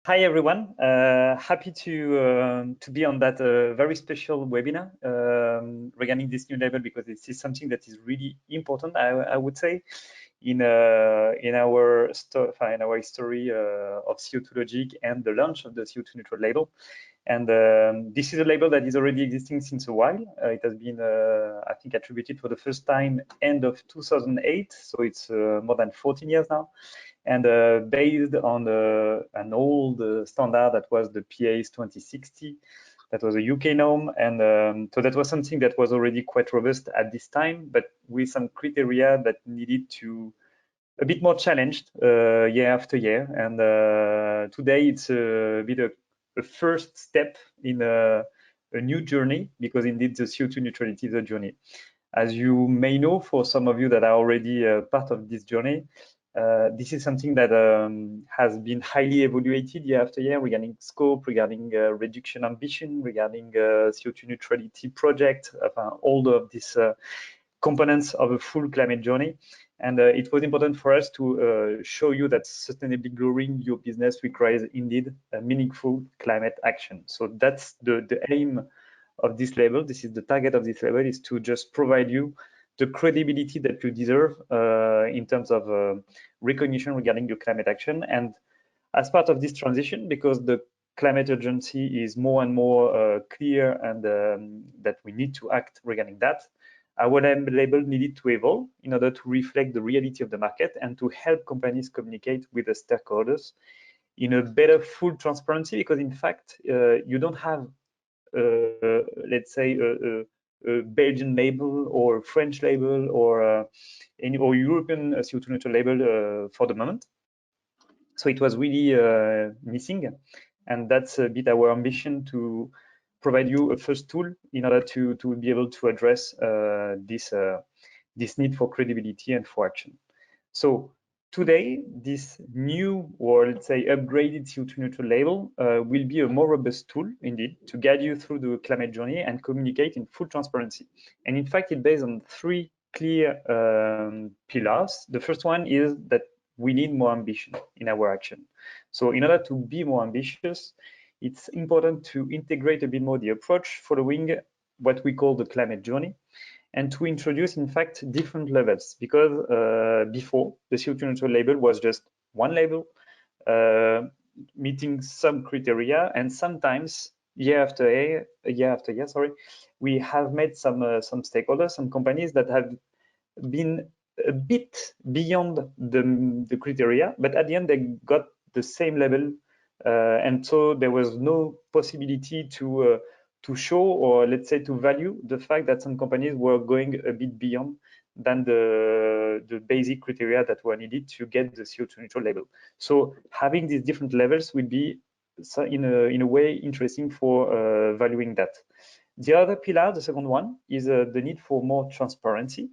Hi everyone, happy to be on that very special webinar regarding this new label, because this is something that is really important, I would say, in our history of CO2logic and the launch of the CO2 Neutral Label. And this is a label that is already existing since a while. It has been, I think, attributed for the first time end of 2008, so it's more than 14 years now. And based on an old standard that was the PA's 2060, that was a UK norm, and so that was something that was already quite robust at this time, but with some criteria that needed to a bit more challenged year after year. And today it's a bit of a first step in a new journey, because indeed the CO2 neutrality is a journey. As you may know, for some of you that are already part of this journey, this is something that has been highly evaluated year after year regarding scope, regarding reduction ambition, regarding CO2 neutrality project, all of these components of a full climate journey. And it was important for us to show you that sustainably growing your business requires indeed a meaningful climate action. So that's the aim of this label. This is the target of this label, is to just provide you the credibility that you deserve in terms of recognition regarding your climate action. And as part of this transition, because the climate urgency is more and more clear, and that we need to act regarding that, our label needed to evolve in order to reflect the reality of the market and to help companies communicate with the stakeholders in a better full transparency, because in fact, you don't have, let's say, a Belgian label or a French label or European CO2 neutral label for the moment. So it was really missing, and that's a bit our ambition, to provide you a first tool in order to be able to address this need for credibility and for action. So today, this new, or let's say upgraded CO2 neutral label will be a more robust tool indeed to guide you through the climate journey and communicate in full transparency. And in fact, it's based on three clear pillars. The first one is that we need more ambition in our action. So in order to be more ambitious, it's important to integrate a bit more the approach following what we call the climate journey, and to introduce, in fact, different levels, because before, the CO2 neutral label was just one label, meeting some criteria, and sometimes year after year, we have met some stakeholders, some companies that have been a bit beyond the criteria, but at the end they got the same level, and so there was no possibility to show, or let's say to value the fact that some companies were going a bit beyond than the basic criteria that were needed to get the CO2 neutral label. So having these different levels will be, in a way, interesting for valuing that. The other pillar, the second one, is the need for more transparency.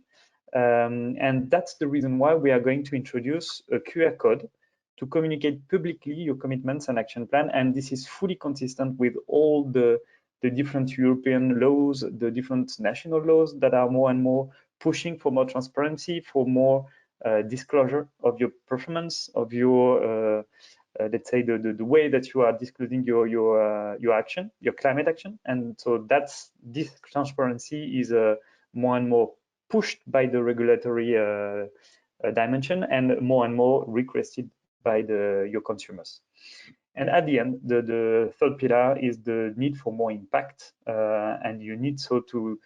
And that's the reason why we are going to introduce a QR code to communicate publicly your commitments and action plan. And this is fully consistent with all the different European laws, the different national laws that are more and more pushing for more transparency, for more disclosure of your performance, of your, let's say, the way that you are disclosing your action, your climate action. And so this transparency is more and more pushed by the regulatory dimension, and more requested by your consumers. And at the end, the third pillar is the need for more impact, and you need so to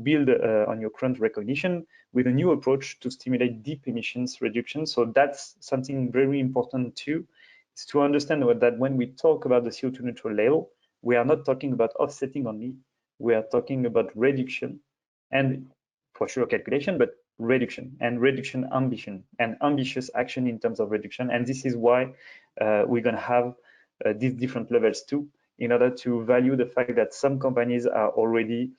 build on your current recognition with a new approach to stimulate deep emissions reduction. So that's something very important too, is to understand that when we talk about the CO2 neutral label, we are not talking about offsetting only, we are talking about reduction, and for sure calculation, but reduction, and reduction ambition, and ambitious action in terms of reduction. And this is why we're going to have these different levels too, in order to value the fact that some companies are already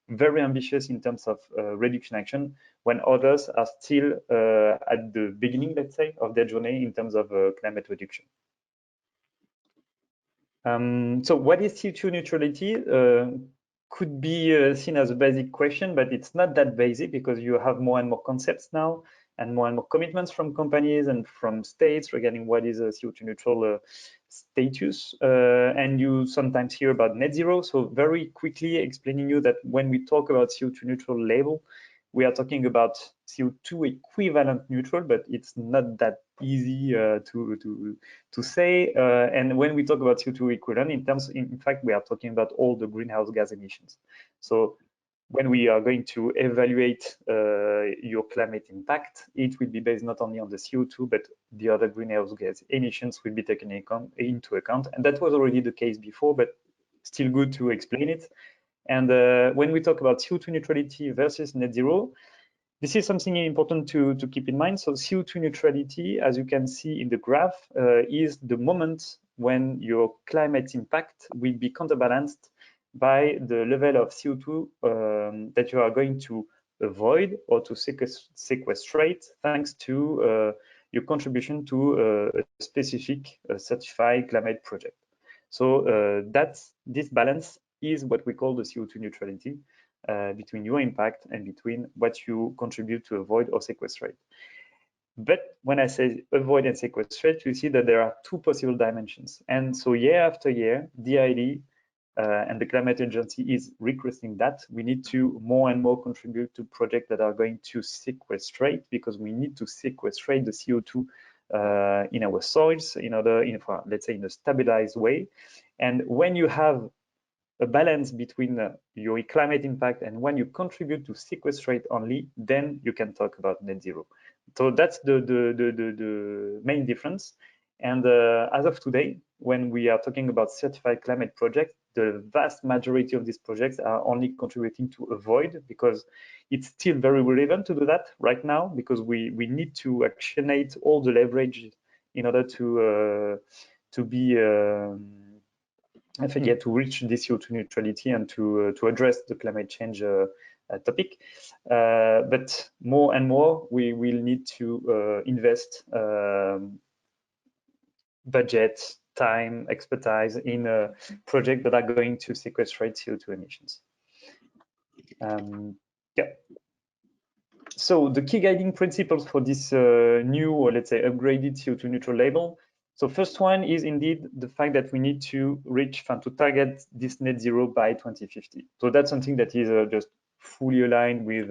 very ambitious in terms of reduction action, when others are still at the beginning, let's say, of their journey in terms of climate reduction. So what is CO2 neutrality? Could be seen as a basic question, but it's not that basic, because you have more and more concepts now. and more commitments from companies and from states regarding what is a CO2 neutral status. And you sometimes hear about net zero. So very quickly explaining you that when we talk about CO2 neutral label, we are talking about CO2 equivalent neutral, but it's not that easy to say. And when we talk about CO2 equivalent, in fact, we are talking about all the greenhouse gas emissions. So when we are going to evaluate your climate impact, it will be based not only on the CO2, but the other greenhouse gas emissions will be taken into account. And that was already the case before, but still good to explain it. And when we talk about CO2 neutrality versus net zero, this is something important to keep in mind. So CO2 neutrality, as you can see in the graph, is the moment when your climate impact will be counterbalanced by the level of CO2 that you are going to avoid or to sequestrate thanks to your contribution to a specific certified climate project. So this balance is what we call the CO2 neutrality between your impact and between what you contribute to avoid or sequestrate. But when I say avoid and sequestrate, you see that there are two possible dimensions. And so year after year, DID and the Climate Agency is requesting that we need to more and more contribute to projects that are going to sequestrate, because we need to sequestrate the CO2 in our soils let's say in a stabilized way. And when you have a balance between your climate impact and when you contribute to sequestrate only, then you can talk about net zero. So that's the main difference. And as of today, when we are talking about certified climate projects, the vast majority of these projects are only contributing to avoid, because it's still very relevant to do that right now, because we need to actionate all the leverage in order to be to reach this CO2 neutrality and to address the climate change topic. But more and more, we will need to invest budget, time, expertise in projects that are going to sequestrate CO2 emissions. Yeah. So the key guiding principles for this new, or let's say upgraded CO2 neutral label. So first one is indeed the fact that we need to target this net zero by 2050. So that's something that is just fully aligned with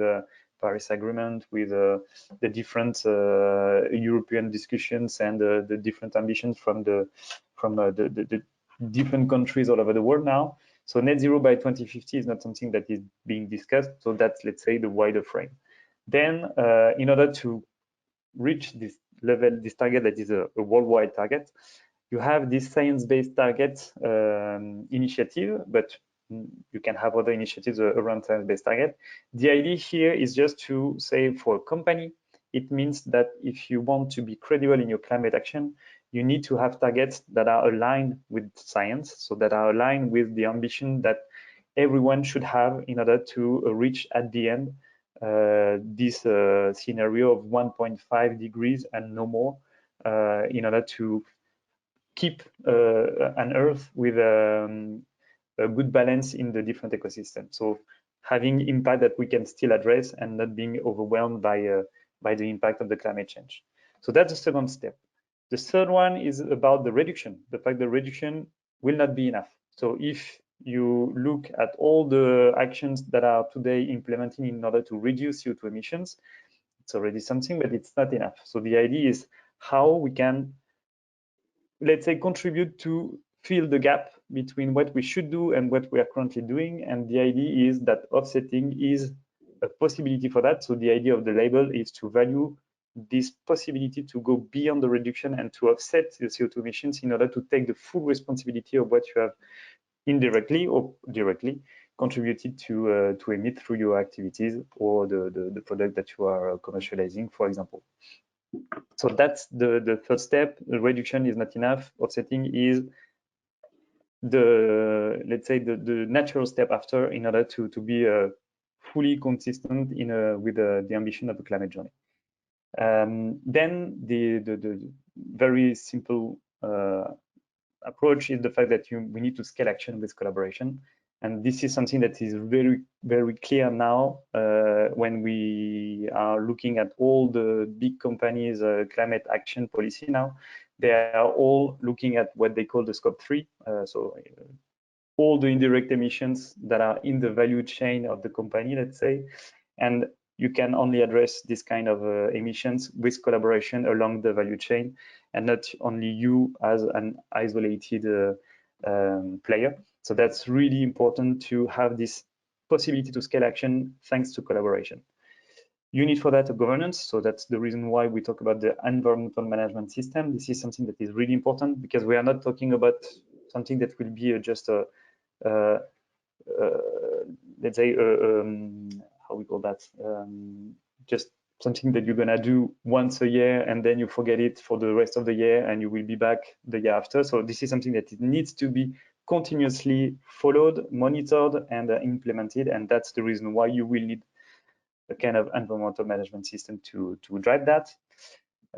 Paris Agreement, with the different European discussions and the different ambitions from the different countries all over the world now. So net zero by 2050 is not something that is being discussed. So that's, let's say, the wider frame. Then, in order to reach this level, this target that is a worldwide target, you have this science-based target initiative, but you can have other initiatives around science-based target. The idea here is just to say, for a company, it means that if you want to be credible in your climate action, you need to have targets that are aligned with science, so that are aligned with the ambition that everyone should have in order to reach at the end this scenario of 1.5 degrees and no more, in order to keep an Earth with a good balance in the different ecosystems. So having impact that we can still address and not being overwhelmed by the impact of the climate change. So that's the second step. The third one is about the reduction. The fact that reduction will not be enough. So if you look at all the actions that are today implemented in order to reduce CO2 emissions, it's already something, but it's not enough. So the idea is how we can, let's say, contribute to fill the gap between what we should do and what we are currently doing. And the idea is that offsetting is a possibility for that. So the idea of the label is to value this possibility to go beyond the reduction and to offset the CO2 emissions in order to take the full responsibility of what you have indirectly or directly contributed to emit through your activities or the product that you are commercializing, for example. So that's the third step. The reduction is not enough. Offsetting is the, let's say, the natural step after in order to be fully consistent with the ambition of the climate journey. Then the very simple approach is the fact that we need to scale action with collaboration. And this is something that is very, very clear now when we are looking at all the big companies' climate action policy now. They are all looking at what they call the scope 3. So all the indirect emissions that are in the value chain of the company, let's say. And you can only address this kind of emissions with collaboration along the value chain, and not only you as an isolated player. So that's really important to have this possibility to scale action thanks to collaboration. You need for that a governance. So that's the reason why we talk about the environmental management system. This is something that is really important because we are not talking about something that will be just a let's say how we call that, just something that you're gonna do once a year and then you forget it for the rest of the year and you will be back the year after. So this is something that it needs to be continuously followed, monitored, and implemented, and that's the reason why you will need a kind of environmental management system to drive that.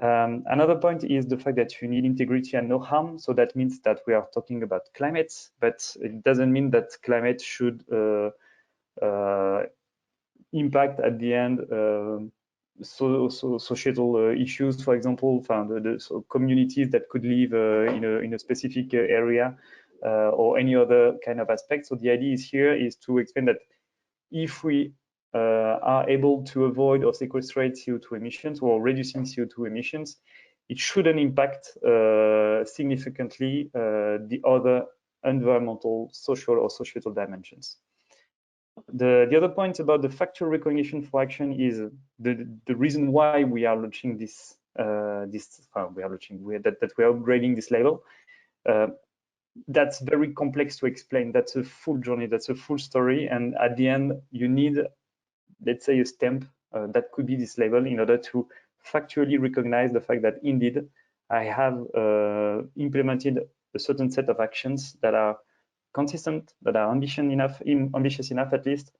Another point is the fact that you need integrity and no harm. So that means that we are talking about climate, but it doesn't mean that climate should impact at the end societal issues, for example, so communities that could live in a specific area or any other kind of aspect. So the idea is here is to explain that if we are able to avoid or sequestrate CO2 emissions or reducing CO2 emissions, it shouldn't impact significantly the other environmental, social, or societal dimensions. The other point about the factual recognition for action is the reason why we are launching this that we are upgrading this label. That's very complex to explain. That's a full journey. That's a full story. And at the end, you need, let's say, a stamp that could be this label in order to factually recognize the fact that indeed I have implemented a certain set of actions that are consistent, that are ambitious enough at least,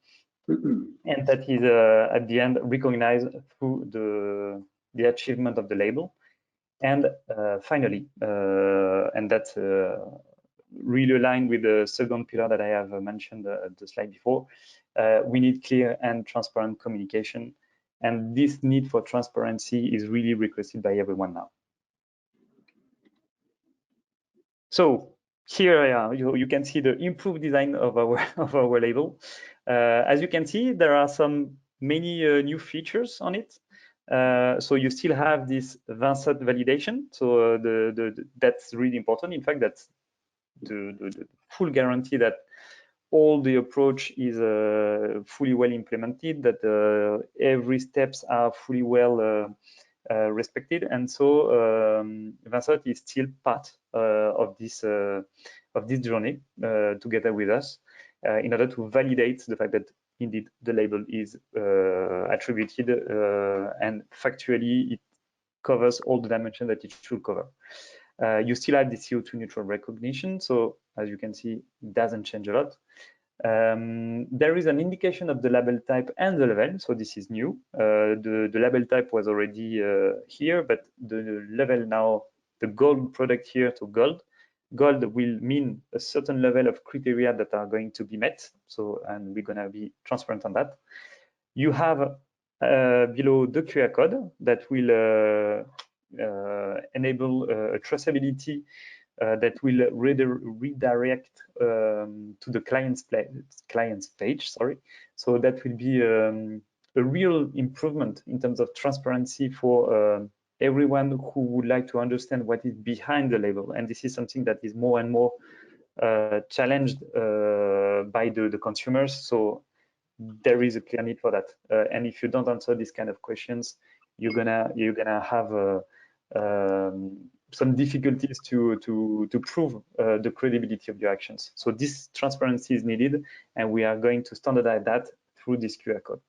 and that is at the end recognized through the achievement of the label. And finally, and that's really aligned with the second pillar that I have mentioned the slide before, we need clear and transparent communication. And this need for transparency is really requested by everyone now. So here you can see the improved design of our label. As you can see, there are many new features on it. So you still have this Vincent validation. So that's really important. In fact, that's the full guarantee that all the approach is fully well implemented, that every steps are fully well respected, and so Vincent is still part of this journey together with us in order to validate the fact that indeed the label is attributed and factually it covers all the dimensions that it should cover. You still have the CO2 neutral recognition, so as you can see, it doesn't change a lot. There is an indication of the label type and the level, so this is new. The label type was already here, but the level now, the gold product here to gold will mean a certain level of criteria that are going to be met. So, and we're gonna be transparent on that. You have below the QR code that will enable a traceability that will redirect to the client's page. Sorry, so that will be a real improvement in terms of transparency for everyone who would like to understand what is behind the label. And this is something that is more and more challenged by the consumers. So there is a clear need for that. And if you don't answer these kind of questions, you're gonna have some difficulties to prove the credibility of your actions. So this transparency is needed, and we are going to standardize that through this QR code.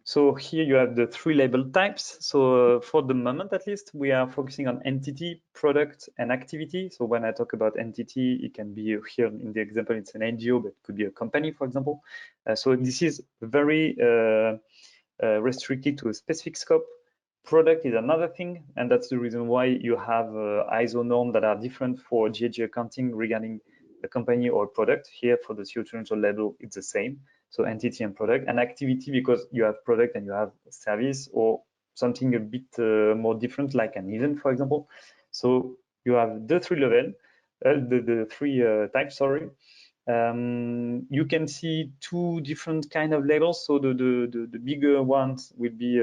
So here you have the 3 label types. So for the moment, at least, we are focusing on entity, product, and activity. So when I talk about entity, it can be here in the example, it's an NGO, but it could be a company, for example. So this is very restricted to a specific scope. Product is another thing, and that's the reason why you have ISO norms that are different for GHG accounting regarding a company or a product. Here for the CO2 neutral label, it's the same. So entity and product, and activity because you have product and you have service, or something a bit more different like an event, for example. So you have the three level, the three types, sorry. You can see two different kind of labels. So the bigger ones will be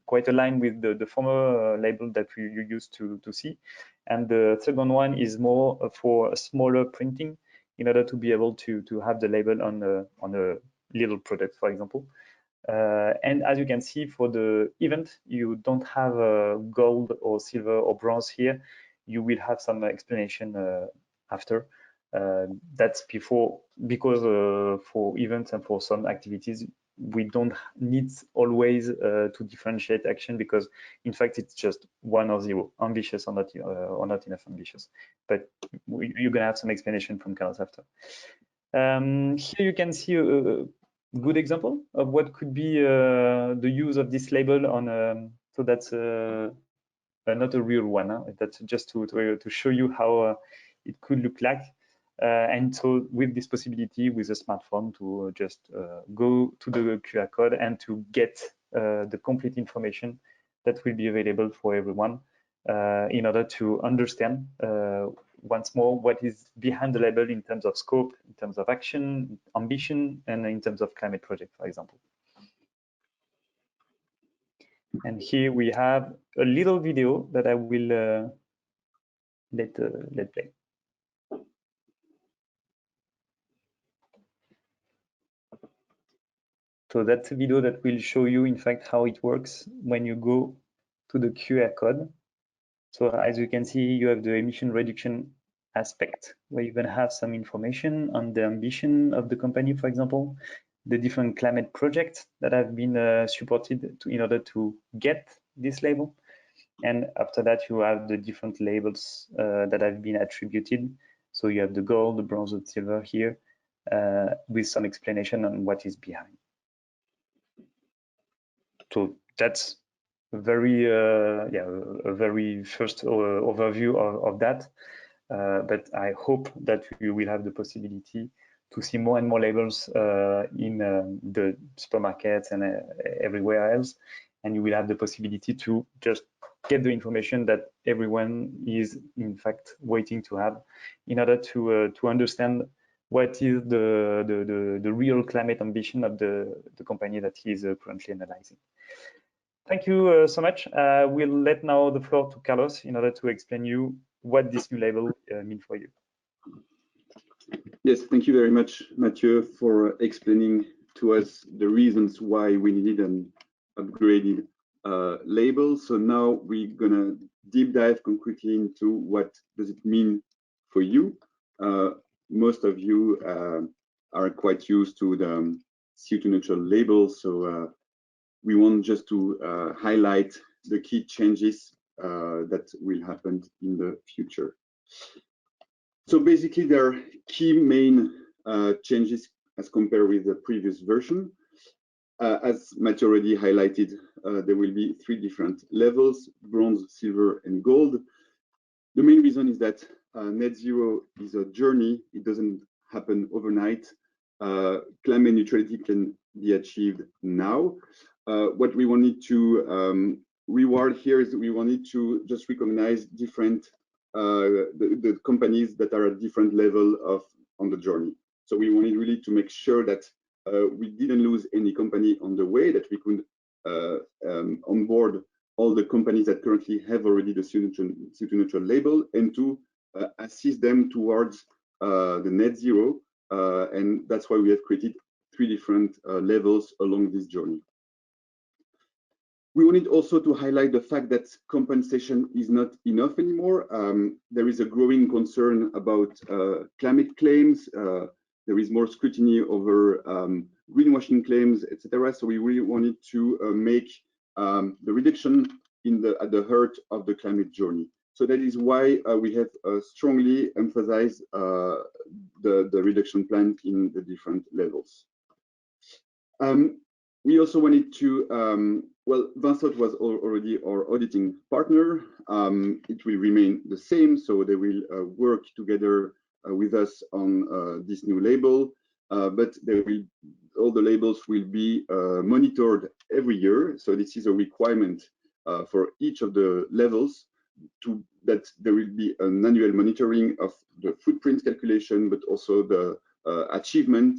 quite aligned with the former label that you used to see. And the second one is more for a smaller printing in order to be able to have the label on a little product, for example. And as you can see, for the event, you don't have gold or silver or bronze here. You will have some explanation after. That's because for events and for some activities, we don't need always to differentiate action, because in fact it's just 1 or 0, ambitious or not enough ambitious. But you're gonna have some explanation from Carlos after. Here you can see a good example of what could be the use of this label on. So that's not a real one. Huh? That's just to show you how it could look like. And so with this possibility with a smartphone to just go to the QR code and to get the complete information that will be available for everyone in order to understand once more what is behind the label in terms of scope, in terms of action, ambition, and in terms of climate project, for example. And here we have a little video that I will let play. So that's a video that will show you, in fact, how it works when you go to the QR code. So as you can see, you have the emission reduction aspect, where you're going to have some information on the ambition of the company, for example, the different climate projects that have been supported in order to get this label. And after that, you have the different labels that have been attributed. So you have the gold, the bronze, the silver here, with some explanation on what is behind. So that's a very first overview of that. But I hope that you will have the possibility to see more and more labels in the supermarkets and everywhere else, and you will have the possibility to just get the information that everyone is in fact waiting to have in order to understand what is the real climate ambition of the company that he is currently analyzing. Thank you so much. We'll let now the floor to Carlos in order to explain you what this new label means for you. Yes, thank you very much, Mathieu, for explaining to us the reasons why we needed an upgraded label. So now we're gonna deep dive concretely into what does it mean for you. Most of you are quite used to the CO2 neutral label, so we want just to highlight the key changes that will happen in the future. So basically, there are key main changes as compared with the previous version. As Mathieu already highlighted, there will be 3 different levels: bronze, silver, and gold. The main reason is that net zero is a journey. It doesn't happen overnight. Climate neutrality can be achieved now. What we wanted to reward here is that we wanted to just recognize different the companies that are at different level on the journey. So we wanted really to make sure that we didn't lose any company on the way, that we could onboard all the companies that currently have already the CO2 neutral label, and to assist them towards the net zero. And that's why we have created 3 different levels along this journey. We wanted also to highlight the fact that compensation is not enough anymore. There is a growing concern about climate claims. There is more scrutiny over greenwashing claims, etc. So we really wanted to make the reduction at the heart of the climate journey. So that is why we have strongly emphasized the reduction plan in the different levels. We also wanted to, well, Vincent was already our auditing partner. It will remain the same, so they will work together with us on this new label, but all the labels will be monitored every year. So this is a requirement for each of the levels that there will be an annual monitoring of the footprint calculation, but also the achievement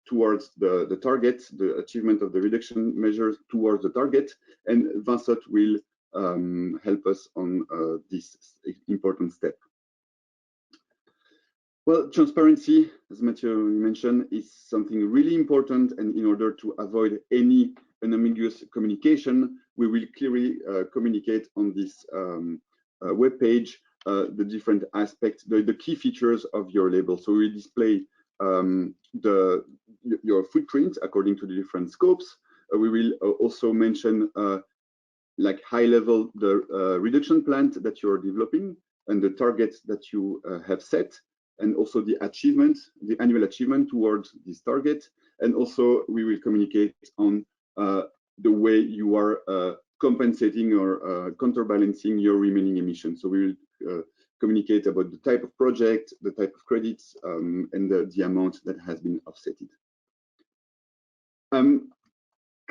towards the target, the achievement of the reduction measures towards the target. And Vincent will help us on this important step. Well, transparency, as Mathieu mentioned, is something really important. And in order to avoid any unambiguous communication, we will clearly communicate on this web page the different aspects, the key features of your label. So we display your footprint according to the different scopes. We will also mention like high level the reduction plan that you're developing and the targets that you have set, and also the achievement, the annual achievement towards this target. And also we will communicate on the way you are compensating or counterbalancing your remaining emissions. So we will communicate about the type of project, the type of credits, and the amount that has been offsetted.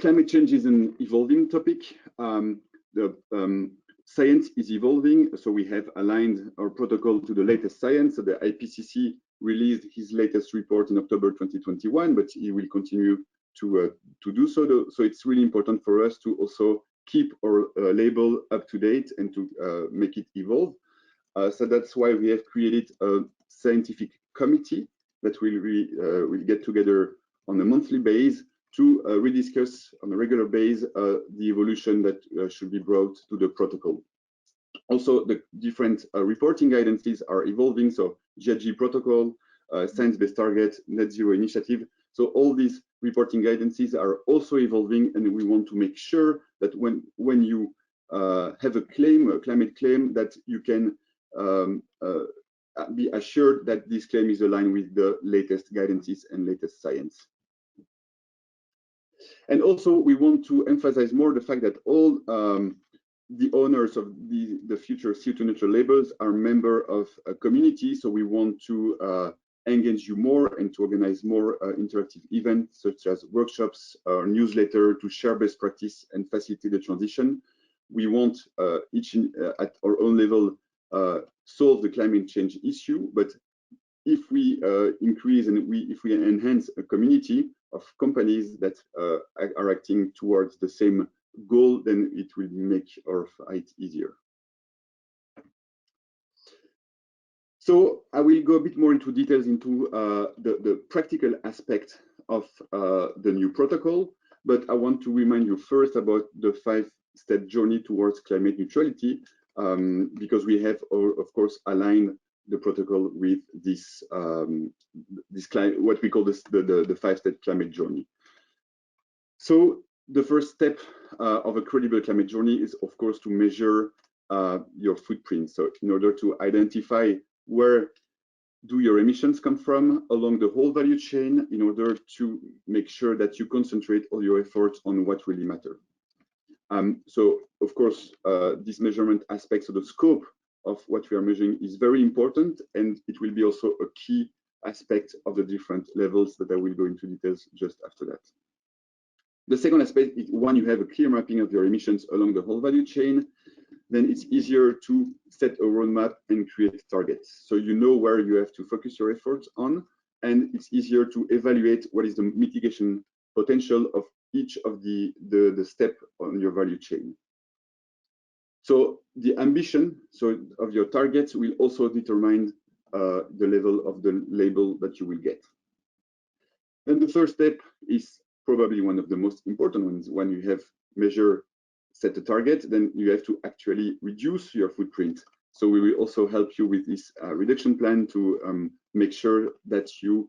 Climate change is an evolving topic. Science is evolving, so we have aligned our protocol to the latest science. So the IPCC released his latest report in October 2021, but he will continue to do so. So it's really important for us to also keep our label up to date and to make it evolve. So that's why we have created a scientific committee that will get together on a monthly basis to rediscuss on a regular basis the evolution that should be brought to the protocol. Also, the different reporting guidances are evolving. So GHG protocol, science-based target, net zero initiative. So all these reporting guidances are also evolving, and we want to make sure that when you have a claim, a climate claim, that you can be assured that this claim is aligned with the latest guidances and latest science. And also, we want to emphasize more the fact that all the owners of the future CO2 neutral labels are members of a community. So we want to engage you more and to organize more interactive events, such as workshops or newsletter, to share best practice and facilitate the transition. We want each at our own level solve the climate change issue, but if we increase and if we enhance a community of companies that are acting towards the same goal, then it will make our fight easier. So I will go a bit more into details into the practical aspect of the new protocol, but I want to remind you first about the 5-step journey towards climate neutrality, because we have, of course, aligned the protocol with this what we call the 5-step climate journey. So the first step of a credible climate journey is, of course, to measure your footprint. So in order to identify where do your emissions come from along the whole value chain, in order to make sure that you concentrate all your efforts on what really matter. So of course, this measurement aspect, so the scope of what we are measuring, is very important, and it will be also a key aspect of the different levels that I will go into details just after that. The second aspect is, when you have a clear mapping of your emissions along the whole value chain, then it's easier to set a roadmap and create targets. So you know where you have to focus your efforts on, and it's easier to evaluate what is the mitigation potential of each of the step on your value chain. So the ambition of your targets will also determine the level of the label that you will get. Then the third step is probably one of the most important ones. When you have set a target, then you have to actually reduce your footprint. So we will also help you with this reduction plan to make sure that your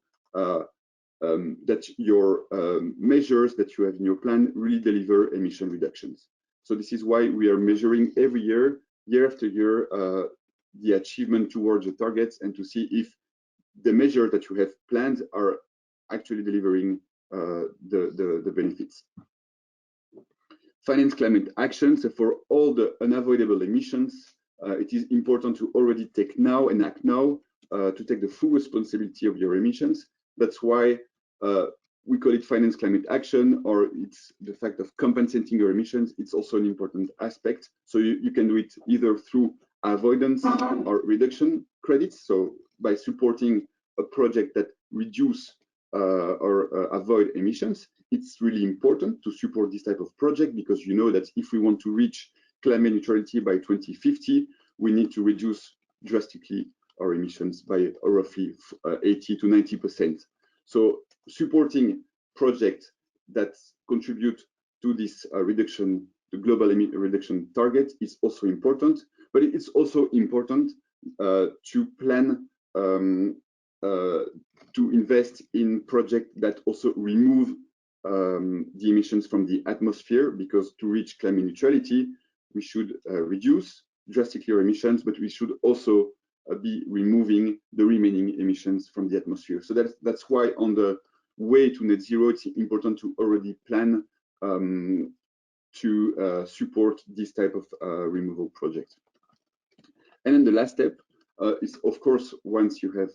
measures that you have in your plan really deliver emission reductions. So this is why we are measuring every year, year after year, the achievement towards the targets, and to see if the measures that you have planned are actually delivering the benefits. Finance climate action. So for all the unavoidable emissions, it is important to already take now and act now to take the full responsibility of your emissions. That's why we call it finance climate action, or it's the fact of compensating your emissions. It's also an important aspect. So you can do it either through avoidance or reduction credits. So by supporting a project that reduce or avoid emissions, it's really important to support this type of project, because you know that if we want to reach climate neutrality by 2050, we need to reduce drastically our emissions by roughly 80 to 90%. So supporting projects that contribute to this reduction, the global reduction target, is also important. But it's also important to plan to invest in projects that also remove the emissions from the atmosphere, because to reach climate neutrality, we should reduce drastically our emissions, but we should also be removing the remaining emissions from the atmosphere. So that's why on the way to net zero, it's important to already plan to support this type of removal project. And then the last step is, of course, once you have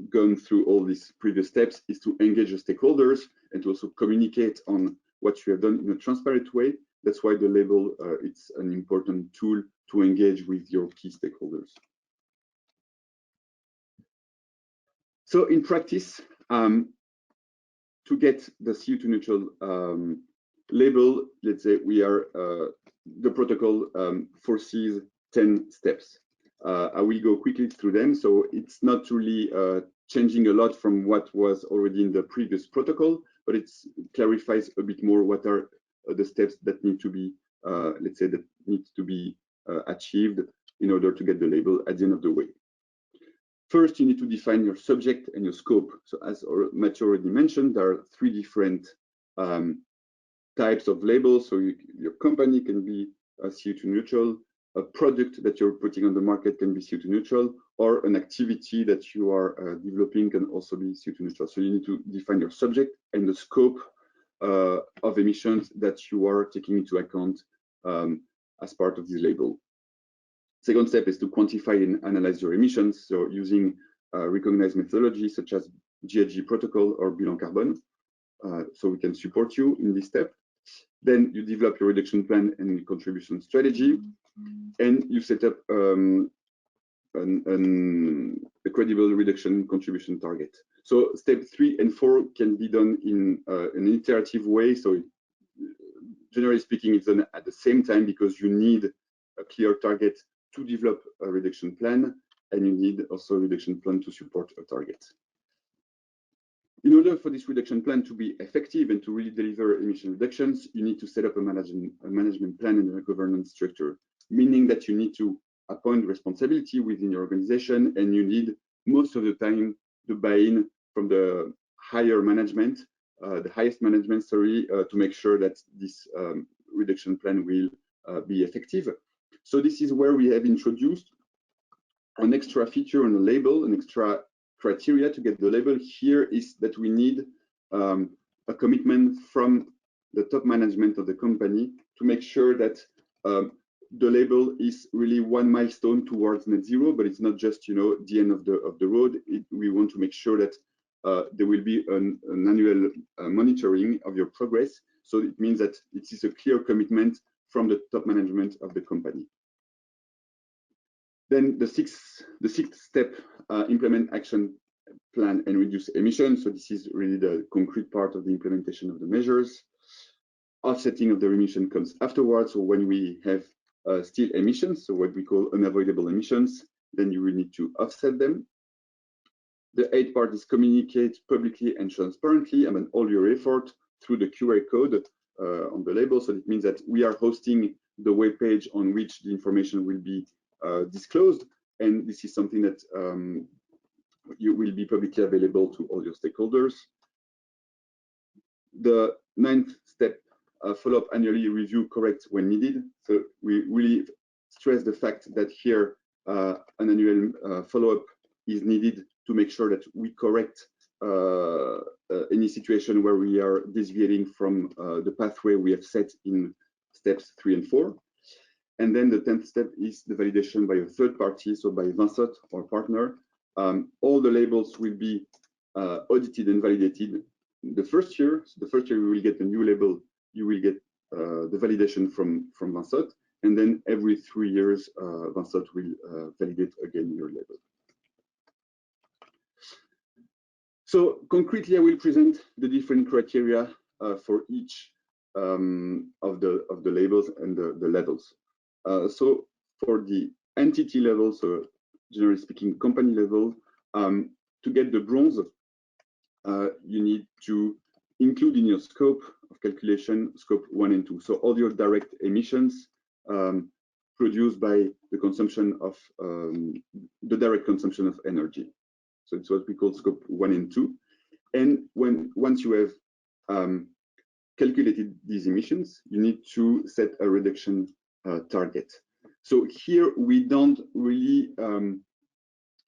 gone through all these previous steps, is to engage the stakeholders and to also communicate on what you have done in a transparent way. That's why the label, it's an important tool to engage with your key stakeholders. So in practice, to get the CO2 neutral label, let's say the protocol foresees 10 steps. I will go quickly through them. So it's not really changing a lot from what was already in the previous protocol, but it clarifies a bit more what are the steps that need to be, let's say, that need to be achieved in order to get the label at the end of the way. First, you need to define your subject and your scope. So as Mathieu already mentioned, there are 3 different types of labels. So your company can be CO2 neutral, a product that you're putting on the market can be CO2 neutral, or an activity that you are developing can also be CO2 neutral. So you need to define your subject and the scope of emissions that you are taking into account as part of this label. Second step is to quantify and analyze your emissions, so using recognized methodologies such as GHG protocol or bilan carbone. So we can support you in this step. Then you develop your reduction plan and contribution strategy, and you set up a credible reduction contribution target. So step 3 and 4 can be done in an iterative way. So generally speaking, it's done at the same time, because you need a clear target to develop a reduction plan, and you need also a reduction plan to support a target. In order for this reduction plan to be effective and to really deliver emission reductions, you need to set up a management plan and a governance structure, meaning that you need to appoint responsibility within your organization, and you need most of the time the buy-in from the higher management, the highest management, to make sure that this reduction plan will be effective. So this is where we have introduced an extra feature on the label, an extra criteria to get the label. Here is that we need a commitment from the top management of the company to make sure that the label is really one milestone towards net zero, but it's not just, you know, the end of the road. We want to make sure that there will be an annual monitoring of your progress. So it means that it is a clear commitment from the top management of the company. Then the sixth step, implement action plan and reduce emissions. So this is really the concrete part of the implementation of the measures. Offsetting of the emission comes afterwards. So when we have still emissions, so what we call unavoidable emissions, then you will need to offset them. The 8th part is communicate publicly and transparently about all your effort through the QR code on the label. So it means that we are hosting the web page on which the information will be disclosed, and this is something that you will be publicly available to all your stakeholders. The 9th step, follow up annually, review, correct when needed. So we really stress the fact that here an annual follow-up is needed to make sure that we correct any situation where we are deviating from the pathway we have set in steps 3 and 4. And then the 10th step is the validation by a third party, so by Vincent or partner. All the labels will be audited and validated the first year. So the first year you will get a new label, you will get the validation from Vincent, and then every 3 years Vincent will validate again your label. So concretely, I will present the different criteria for each of the labels and the levels. So for the entity level, so generally speaking, company level, to get the bronze, you need to include in your scope of calculation scope 1 and 2. So all your direct emissions produced by the consumption of the direct consumption of energy. So it's what we call scope 1 and 2. And once you have calculated these emissions, you need to set a reduction target. So here we don't really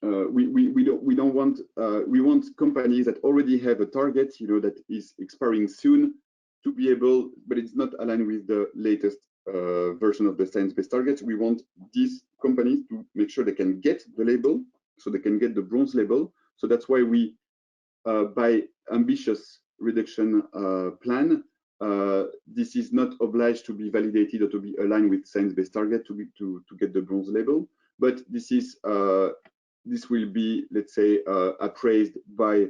we don't want we want companies that already have a target, that is expiring soon, to be able, but it's not aligned with the latest version of the science-based targets. We want these companies to make sure they can get the label, so they can get the bronze label. So that's why we, by ambitious reduction plan, this is not obliged to be validated or to be aligned with science-based target to get the bronze label, but this is this will be, let's say, appraised by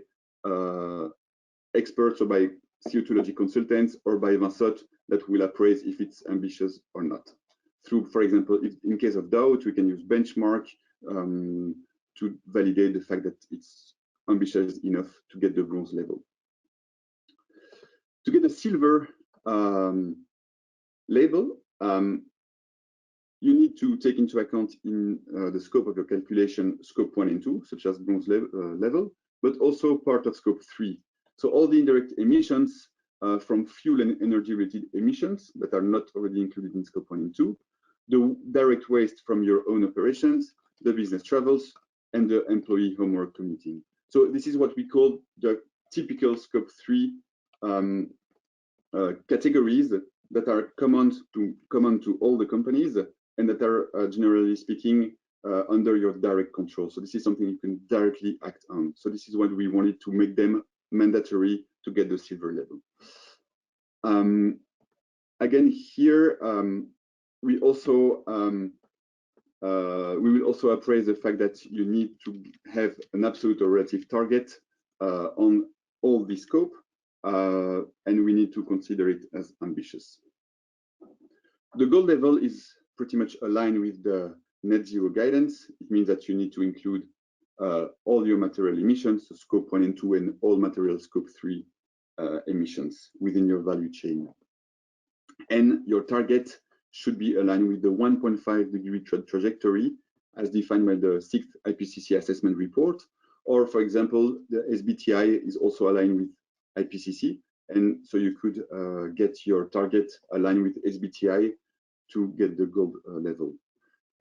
experts or by CO2logic consultants or by Vincent that will appraise if it's ambitious or not. Through, for example, if in case of doubt, we can use benchmark to validate the fact that it's ambitious enough to get the bronze level. To get the silver label, you need to take into account in the scope of your calculation scope 1 and 2, such as bronze level, but also part of scope 3. So all the indirect emissions from fuel and energy-related emissions that are not already included in scope 1 and 2, the direct waste from your own operations, the business travels, and the employee homework commuting. So this is what we call the typical scope 3 categories that are common to all the companies and that are generally speaking under your direct control. So this is something you can directly act on. So this is what we wanted to make them mandatory to get the silver level. Again, here we also we will also appraise the fact that you need to have an absolute or relative target on all the scope, and we need to consider it as ambitious. The gold level is pretty much aligned with the net zero guidance. It means that you need to include all your material emissions, so scope 1 and 2, and all material scope 3 emissions within your value chain. And your target should be aligned with the 1.5-degree trajectory as defined by the 6th IPCC assessment report, or for example, the SBTi is also aligned with IPCC, and so you could get your target aligned with SBTi to get the gold level.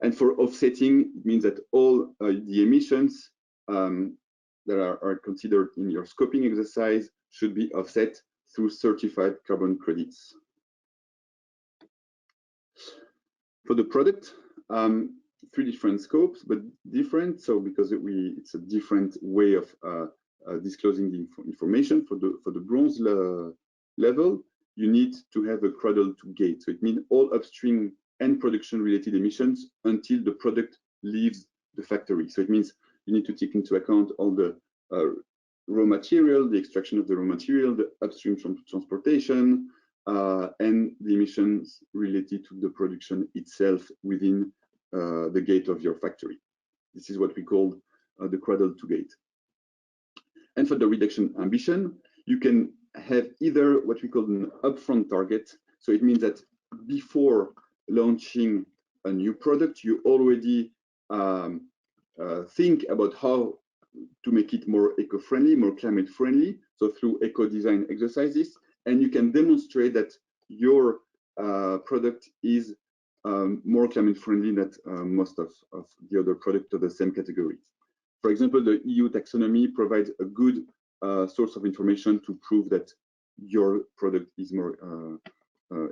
And for offsetting, it means that all the emissions that are considered in your scoping exercise should be offset through certified carbon credits. For the product, 3 different scopes, but different. So because it's a different way of disclosing the information. For the bronze level, you need to have a cradle to gate. So it means all upstream and production related emissions until the product leaves the factory. So it means you need to take into account all the raw material, the extraction of the raw material, the upstream transportation, and the emissions related to the production itself within the gate of your factory. This is what we call the cradle to gate. And for the reduction ambition, you can have either what we call an upfront target. So it means that before launching a new product, you already think about how to make it more eco-friendly, more climate-friendly, so through eco-design exercises, and you can demonstrate that your product is more climate-friendly than most of the other products of the same category. For example, the EU taxonomy provides a good source of information to prove that your product is more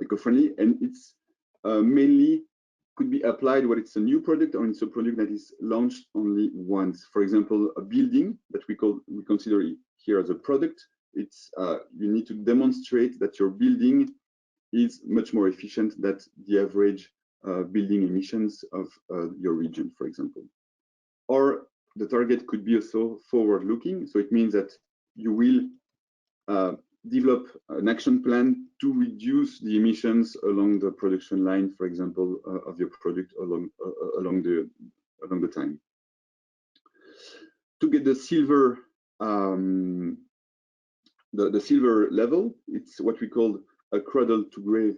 eco-friendly, and it's mainly could be applied when it's a new product or it's a product that is launched only once. For example, a building that we consider it here as a product. It's you need to demonstrate that your building is much more efficient than the average building emissions of your region, for example. Or the target could be also forward-looking, so it means that you will develop an action plan to reduce the emissions along the production line, for example, of your product along the time. To get the silver the silver level, it's what we call a cradle to grave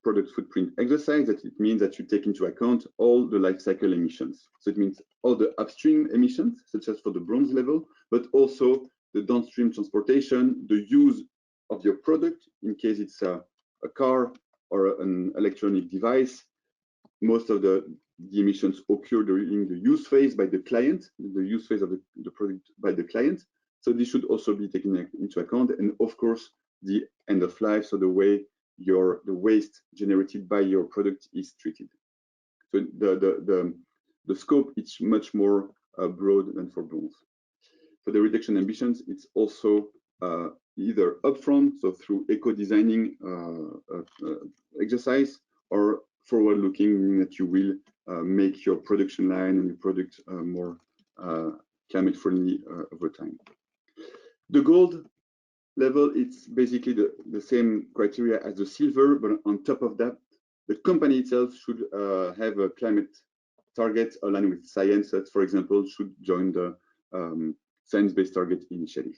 product footprint exercise. That it means that you take into account all the life cycle emissions. So it means all the upstream emissions, such as for the bronze level, but also the downstream transportation, the use of your product, in case it's a car or an electronic device. Most of the emissions occur during the use phase by the client, the use phase of the product by the client. So this should also be taken into account, and of course the end of life, so the way the waste generated by your product is treated. So the scope is much more broad than for bronze. For the reduction ambitions, it's also either upfront, so through eco-designing exercise, or forward-looking, meaning that you will make your production line and your product more climate-friendly over time. The gold level, it's basically the same criteria as the silver, but on top of that, the company itself should have a climate target aligned with science. That, for example, should join the Science-Based Target Initiative.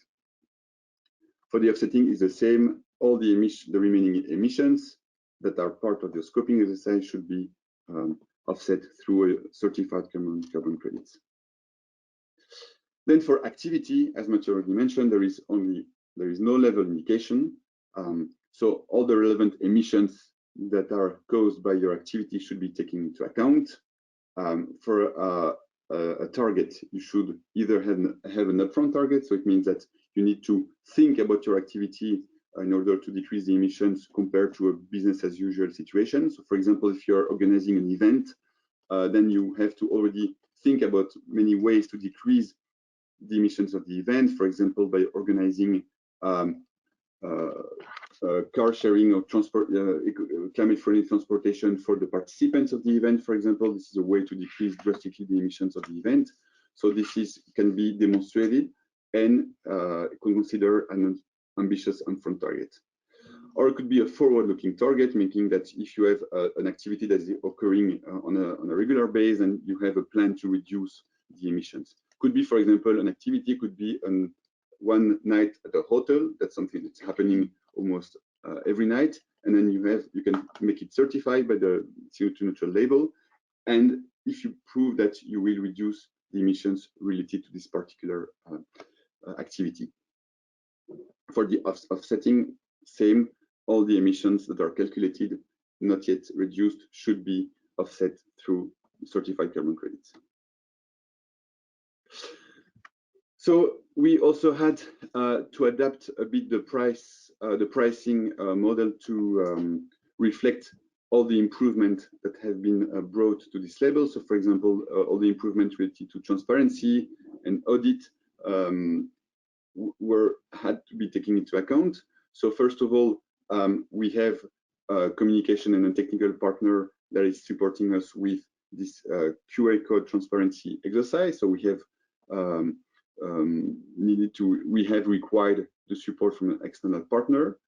For the offsetting, is the same. All the remaining emissions that are part of the scoping exercise should be offset through a certified carbon credits. Then for activity, as Mathieu already mentioned, there is no level indication. So all the relevant emissions that are caused by your activity should be taken into account. For a target, you should either have an upfront target, so it means that you need to think about your activity in order to decrease the emissions compared to a business as usual situation. So for example, if you're organizing an event, then you have to already think about many ways to decrease the emissions of the event, for example, by organizing car sharing or transport, climate-friendly transportation for the participants of the event, for example. This is a way to decrease drastically the emissions of the event. So this can be demonstrated and consider an ambitious upfront target. Or it could be a forward-looking target, meaning that if you have an activity that is occurring on a regular basis, and you have a plan to reduce the emissions. Could be, for example, an activity could be one night at a hotel. That's something that's happening almost every night, and then you can make it certified by the CO2 Neutral Label. And if you prove that you will reduce the emissions related to this particular activity. For the offsetting, same. All the emissions that are calculated, not yet reduced, should be offset through certified carbon credits. So we also had to adapt a bit the pricing model to reflect all the improvement that have been brought to this label. So for example, all the improvement related to transparency and audit had to be taken into account. So first of all, we have a communication and a technical partner that is supporting us with this QR code transparency exercise. So we have we have required the support from an external partner.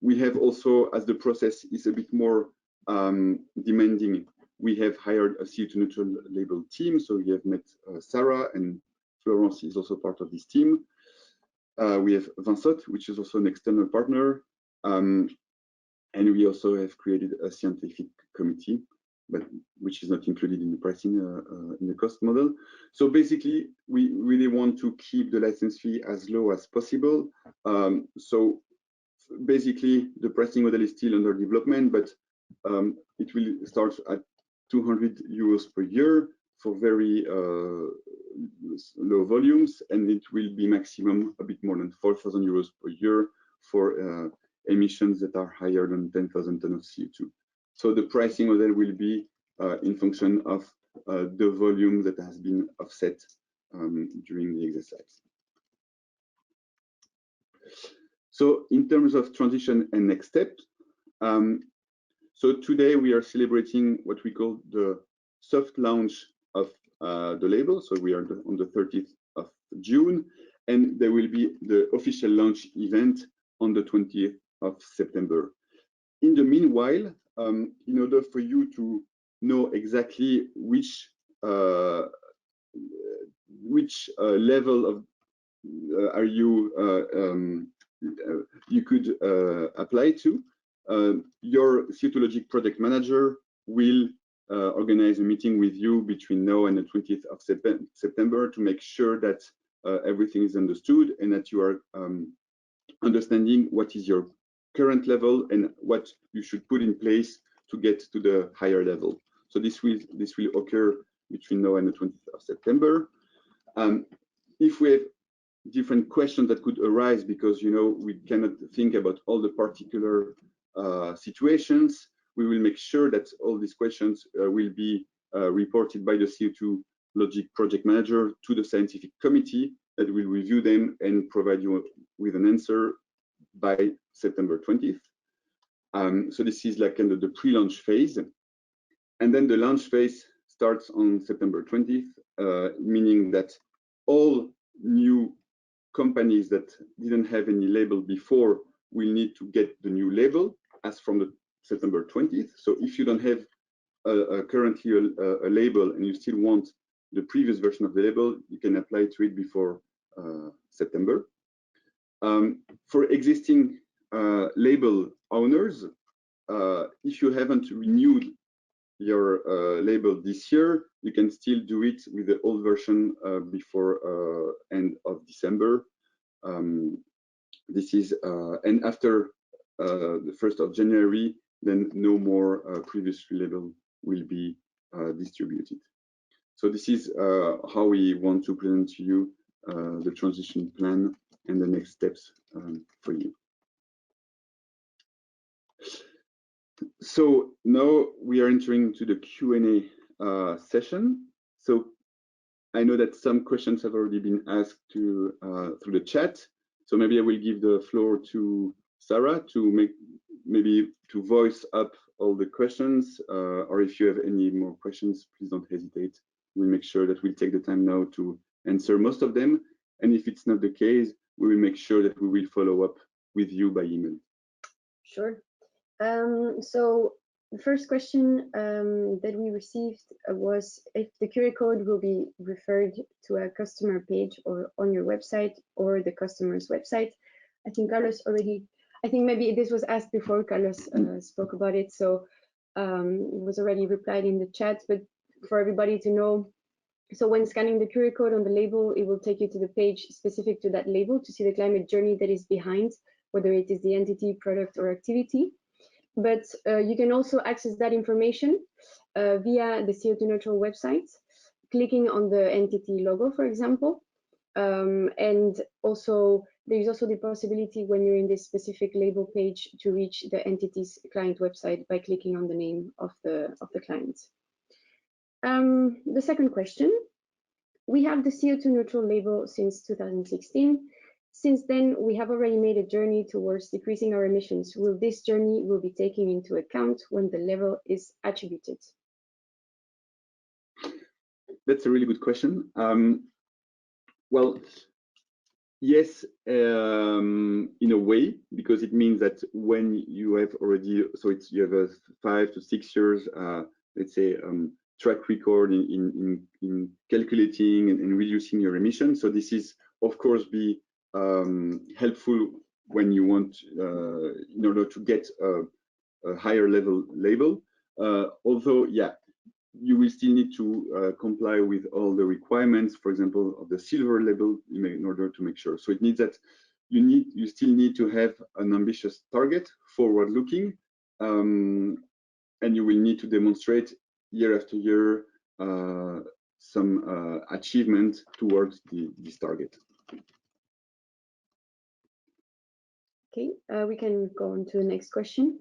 We have also, as the process is a bit more demanding, we have hired a CO2 Neutral Label team. So we have met Sarah, and Florence is also part of this team. We have Vincent, which is also an external partner. And we also have created a scientific committee, but which is not included in the pricing in the cost model. So basically, we really want to keep the license fee as low as possible. So basically, the pricing model is still under development, but it will start at 200 euros per year for very low volumes, and it will be maximum a bit more than 4,000 euros per year for emissions that are higher than 10,000 tons of CO2. So the pricing model will be in function of the volume that has been offset during the exercise. So in terms of transition and next steps, so today we are celebrating what we call the soft launch of the label. So we are on the 30th of June, and there will be the official launch event on the 20th of September. In the meanwhile, in order for you to know exactly which level of you could apply to, your CO2logic project manager will organize a meeting with you between now and the 20th of September to make sure that everything is understood and that you are understanding what is your current level and what you should put in place to get to the higher level. So this will occur between now and the 20th of September. If we have different questions that could arise because we cannot think about all the particular situations, we will make sure that all these questions will be reported by the CO2logic project manager to the scientific committee that will review them and provide you with an answer by September 20th. So this is like kind of the pre-launch phase. And then the launch phase starts on September 20th, meaning that all new companies that didn't have any label before will need to get the new label as from the September 20th. So if you don't have currently a label and you still want the previous version of the label, you can apply to it before September. For existing label owners, if you haven't renewed your label this year, you can still do it with the old version before end of December. This is and after the 1st of January, then no more previous label will be distributed. So this is how we want to present to you the transition plan and the next steps for you. So now we are entering to the Q&A session. So I know that some questions have already been asked through the chat. So maybe I will give the floor to Sarah to maybe voice up all the questions, or if you have any more questions, please don't hesitate. We'll make sure that we'll take the time now to answer most of them. And if it's not the case, we will make sure that we will follow up with you by email. Sure. So the first question that we received was if the QR code will be referred to a customer page or on your website or the customer's website. I think Carlos already, I think maybe this was asked before Carlos spoke about it, so it was already replied in the chat, but for everybody to know, so when scanning the QR code on the label, it will take you to the page specific to that label to see the climate journey that is behind, whether it is the entity, product, or activity. But you can also access that information via the CO2 Neutral website, clicking on the entity logo, for example. And also, there's also the possibility when you're in this specific label page to reach the entity's client website by clicking on the name of the client. The second question, we have the CO2 Neutral label since 2016. Since then, we have already made a journey towards decreasing our emissions. Will this journey be taken into account when the level is attributed? That's a really good question. Well, yes, in a way, because it means that when you have already, so you have a 5 to 6 years, let's say, track record in calculating and reducing your emissions. So this is, of course, be helpful when you want, in order to get a higher level label. Although, yeah, you will still need to comply with all the requirements, for example, of the silver label, in order to make sure. So it needs that you still need to have an ambitious target, forward-looking, and you will need to demonstrate year after year some achievement towards this target. Okay, we can go on to the next question.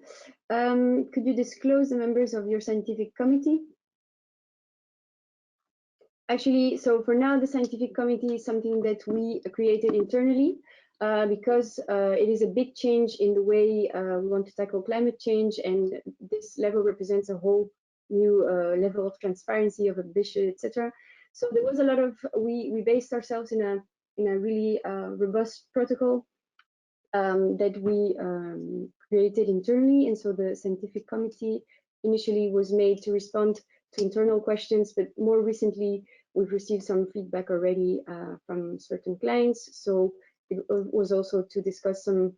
Could you disclose the members of your scientific committee? Actually, so for now, the scientific committee is something that we created internally because it is a big change in the way we want to tackle climate change, and this level represents a whole new level of transparency, of ambition, etc. So there was a lot of we based ourselves in a really robust protocol that we created internally, and so the scientific committee initially was made to respond to internal questions, but more recently we've received some feedback already from certain clients. So it was also to discuss some,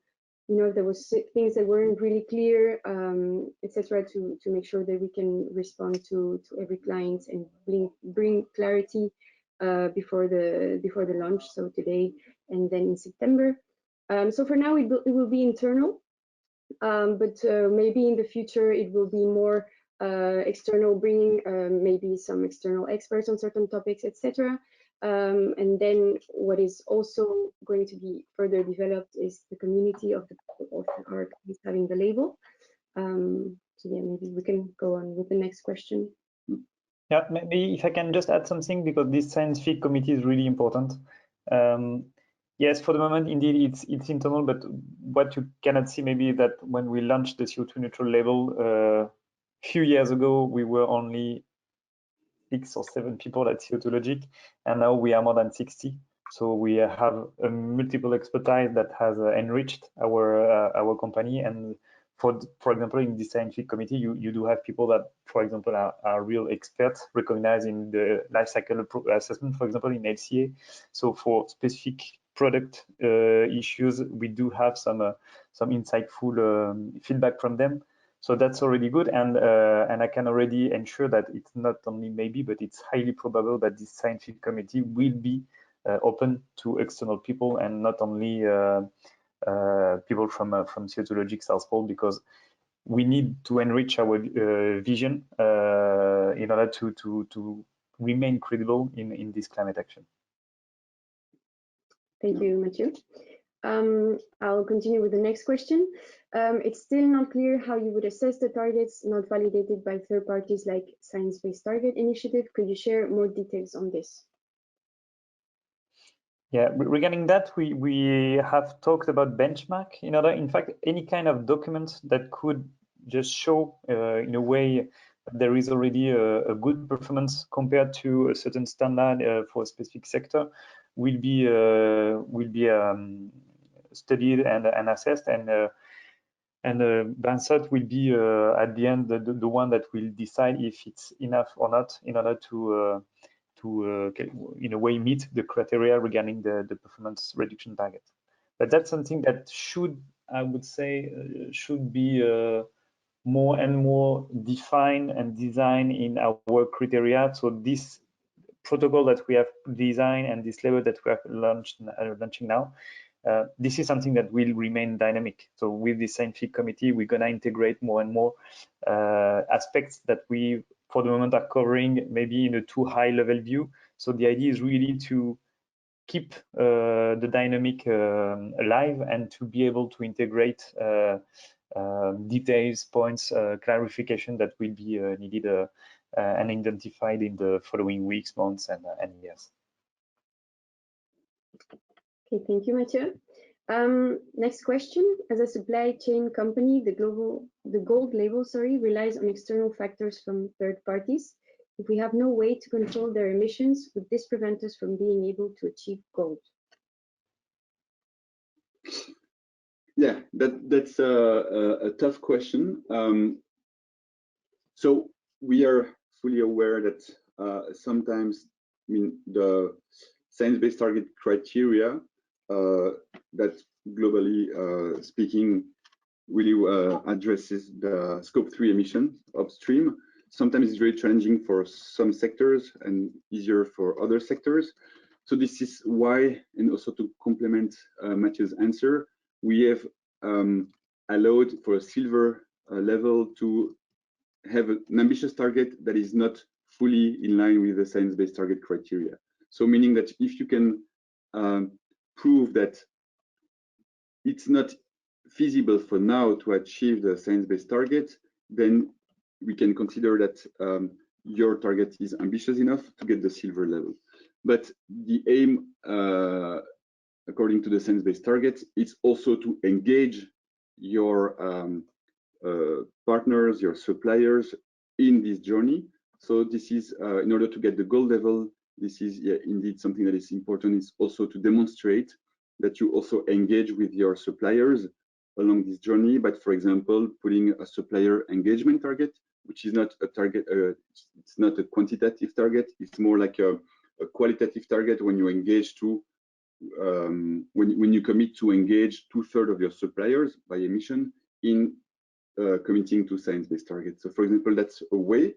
if there was things that weren't really clear, etc., to make sure that we can respond to every client and bring clarity before the launch. So today and then in September. So for now it will be internal, but maybe in the future it will be more external, bringing maybe some external experts on certain topics, etc. And then what is also going to be further developed is the community of our companies having the label. So yeah, maybe we can go on with the next question. Yeah, maybe if I can just add something, because this scientific committee is really important. Yes, for the moment, indeed, it's internal, but what you cannot see maybe is that when we launched the CO2 neutral label a few years ago, we were only 6 or 7 people at CO2logic, and now we are more than 60. So we have a multiple expertise that has enriched our company. And for example, in the scientific committee, you do have people that, for example, are real experts recognized in the life cycle assessment, for example, in LCA. So for specific product issues, we do have some insightful feedback from them. So that's already good, and I can already ensure that it's not only maybe, but it's highly probable that this scientific committee will be open to external people and not only people from CO2logic South Pole, because we need to enrich our vision in order to remain credible in this climate action. Thank you, Mathieu. I'll continue with the next question. It's still not clear how you would assess the targets not validated by third parties like Science Based Target Initiative. Could you share more details on this? Yeah, regarding that, we have talked about benchmark. In fact, any kind of document that could just show in a way that there is already a good performance compared to a certain standard for a specific sector will be studied and assessed, and BANSOT will be at the end the one that will decide if it's enough or not in order to in a way meet the criteria regarding the performance reduction target. But that's something that should, I would say, should be more and more defined and designed in our criteria. So this protocol that we have designed and this level that we are launching now, this is something that will remain dynamic. So with the scientific committee, we're going to integrate more and more aspects that we, for the moment, are covering maybe in a too high level view. So the idea is really to keep the dynamic alive and to be able to integrate details, points, clarification that will be needed and identified in the following weeks, months, and years. Okay, thank you, Mathieu. Next question. As a supply chain company, the gold label, relies on external factors from third parties. If we have no way to control their emissions, would this prevent us from being able to achieve gold? Yeah, that's a tough question. So we are fully aware that sometimes, the science-based target criteria that globally speaking really addresses the scope 3 emissions upstream. Sometimes it's very challenging for some sectors and easier for other sectors. So this is why, and also to complement Mathieu's answer, we have allowed for a silver level to have an ambitious target that is not fully in line with the science-based target criteria. So meaning that if you can prove that it's not feasible for now to achieve the science-based target, then we can consider that your target is ambitious enough to get the silver level. But the aim, according to the science-based target, is also to engage your partners, your suppliers in this journey. So this is, in order to get the gold level, this is indeed something that is important, is also to demonstrate that you also engage with your suppliers along this journey. But for example, putting a supplier engagement target, which is not a target, it's not a quantitative target, it's more like a qualitative target when you engage to, when you commit to engage 2/3 of your suppliers by emission in committing to science-based targets. So for example, that's a way,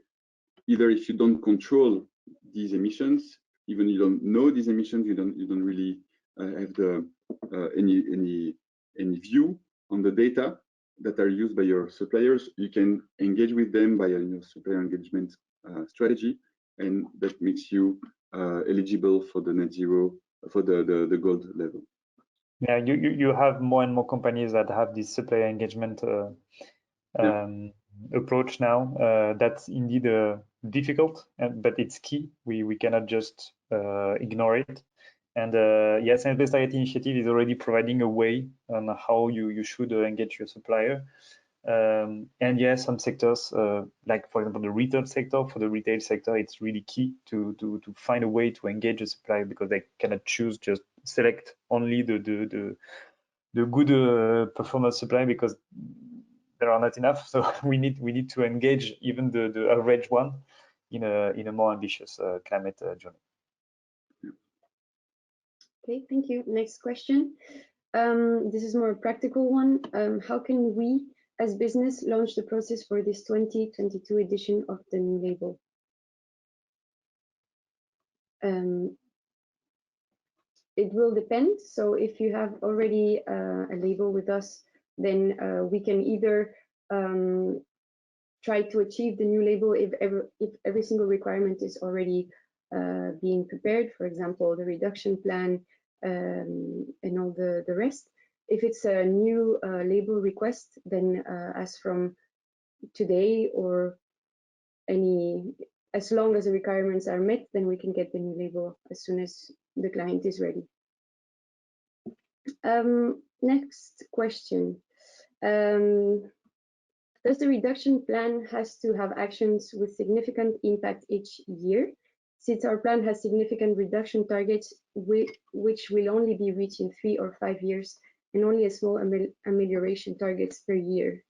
either if you don't control these emissions, even you don't know these emissions, you don't really have the any view on the data that are used by your suppliers, you can engage with them by a supplier engagement strategy, and that makes you eligible for the net zero, for the gold level. Yeah, you have more and more companies that have this supplier engagement approach now. That's indeed difficult, but it's key. We cannot just ignore it. And yes, Science-Based Target Initiative is already providing a way on how you should engage your supplier. And yes, some sectors, like for example the retail sector, for the retail sector, it's really key to find a way to engage a supplier, because they cannot choose, just select only the good performance supplier, because there are not enough. So we need to engage even the average one in a more ambitious climate journey. Okay, thank you. Next question. This is more a practical one. How can we, as business, launch the process for this 2022 edition of the new label? It will depend. So if you have already a label with us, then we can either try to achieve the new label if every single requirement is already being prepared, for example, the reduction plan and all the rest. If it's a new label request, then as from today or as long as the requirements are met, then we can get the new label as soon as the client is ready. Next question. Does the reduction plan has to have actions with significant impact each year? Since our plan has significant reduction targets, which will only be reached in 3 or 5 years, and only a small amelioration targets per year.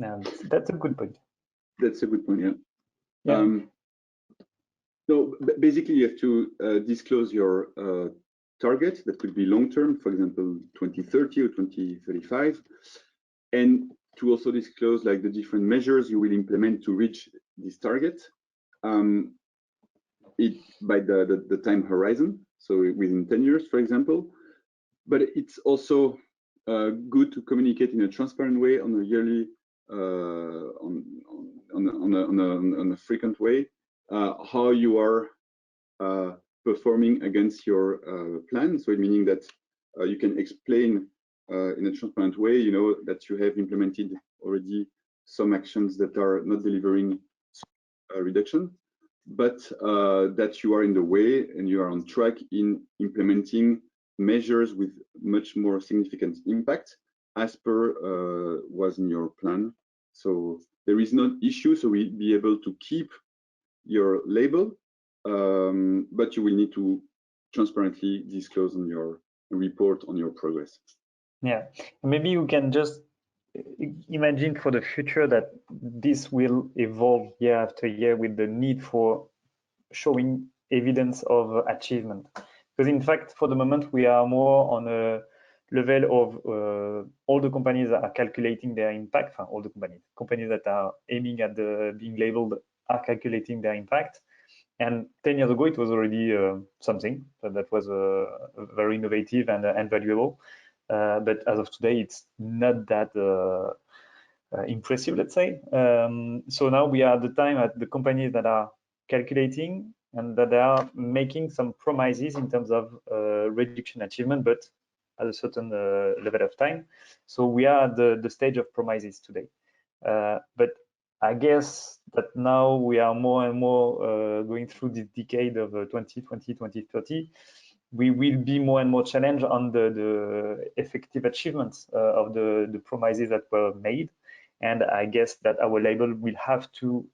Now, that's a good point. That's a good point, yeah. So basically, you have to disclose your target. That could be long-term, for example, 2030 or 2035, and to also disclose like the different measures you will implement to reach this target. By the time horizon, so within 10 years, for example. But it's also good to communicate in a transparent way on a yearly, on a frequent way, how you are performing against your plan. So meaning that you can explain in a transparent way, you know, that you have implemented already some actions that are not delivering a reduction, but that you are in the way and you are on track in implementing measures with much more significant impact as per was in your plan. So there is no issue, so we'll be able to keep your label, but you will need to transparently disclose on your report on your progress. Yeah, maybe you can just imagine for the future that this will evolve year after year with the need for showing evidence of achievement. Because in fact, for the moment, we are more on a level of all the companies that are calculating their impact, all the companies that are aiming at being labeled are calculating their impact. And 10 years ago, it was already something that was very innovative and valuable. But as of today, it's not that impressive, let's say. So now we are at the time at the companies that are calculating and that they are making some promises in terms of reduction achievement, but at a certain level of time. So we are at the stage of promises today. But I guess that now we are more and more going through this decade of 2020, 2030. We will be more and more challenged on the effective achievements of the promises that were made. And I guess that our label will have to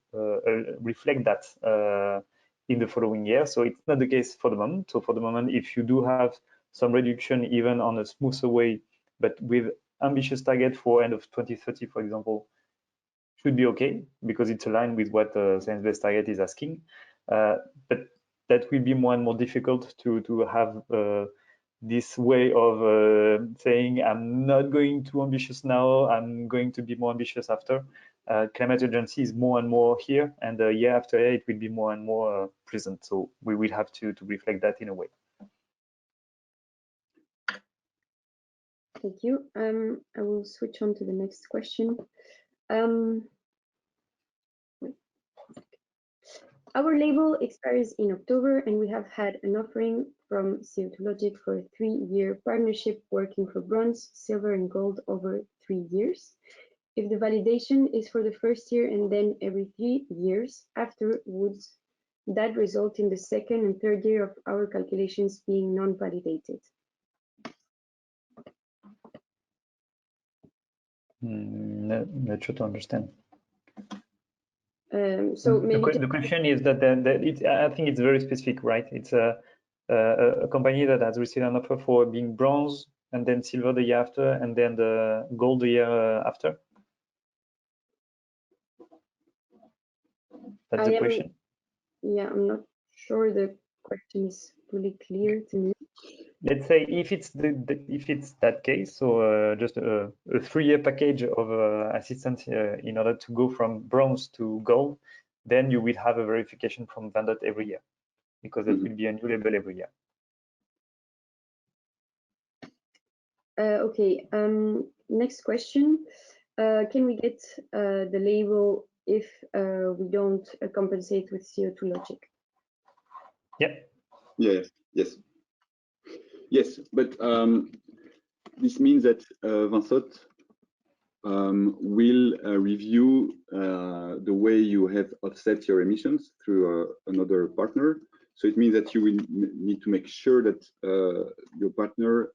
reflect that in the following year. So it's not the case for the moment. So for the moment, if you do have some reduction, even on a smoother way, but with ambitious target for end of 2030, for example, should be okay, because it's aligned with what science-based target is asking. But that will be more and more difficult to have this way of saying, I'm not going too ambitious now, I'm going to be more ambitious after. Climate urgency is more and more here, and year after year, it will be more and more present. So we will have to reflect that in a way. Thank you. I will switch on to the next question. Our label expires in October, and we have had an offering from CO2logic for a 3-year partnership working for bronze, silver, and gold over 3 years. If the validation is for the first year and then every 3 years afterwards, that result in the second and third year of our calculations being non-validated. Not sure to understand. So maybe the question is that I think it's very specific, right? It's a company that has received an offer for being bronze and then silver the year after, and then the gold the year after. That's the question. Yeah, I'm not sure the question is fully clear to me. Let's say if it's if it's that case, so just a 3-year package of assistance in order to go from bronze to gold, then you will have a verification from Vendot every year, because it will be a new label every year. Okay. Next question. Can we get the label if we don't compensate with CO2logic? Yep. Yes, but this means that Vendot will review the way you have offset your emissions through another partner. So it means that you will need to make sure that your partner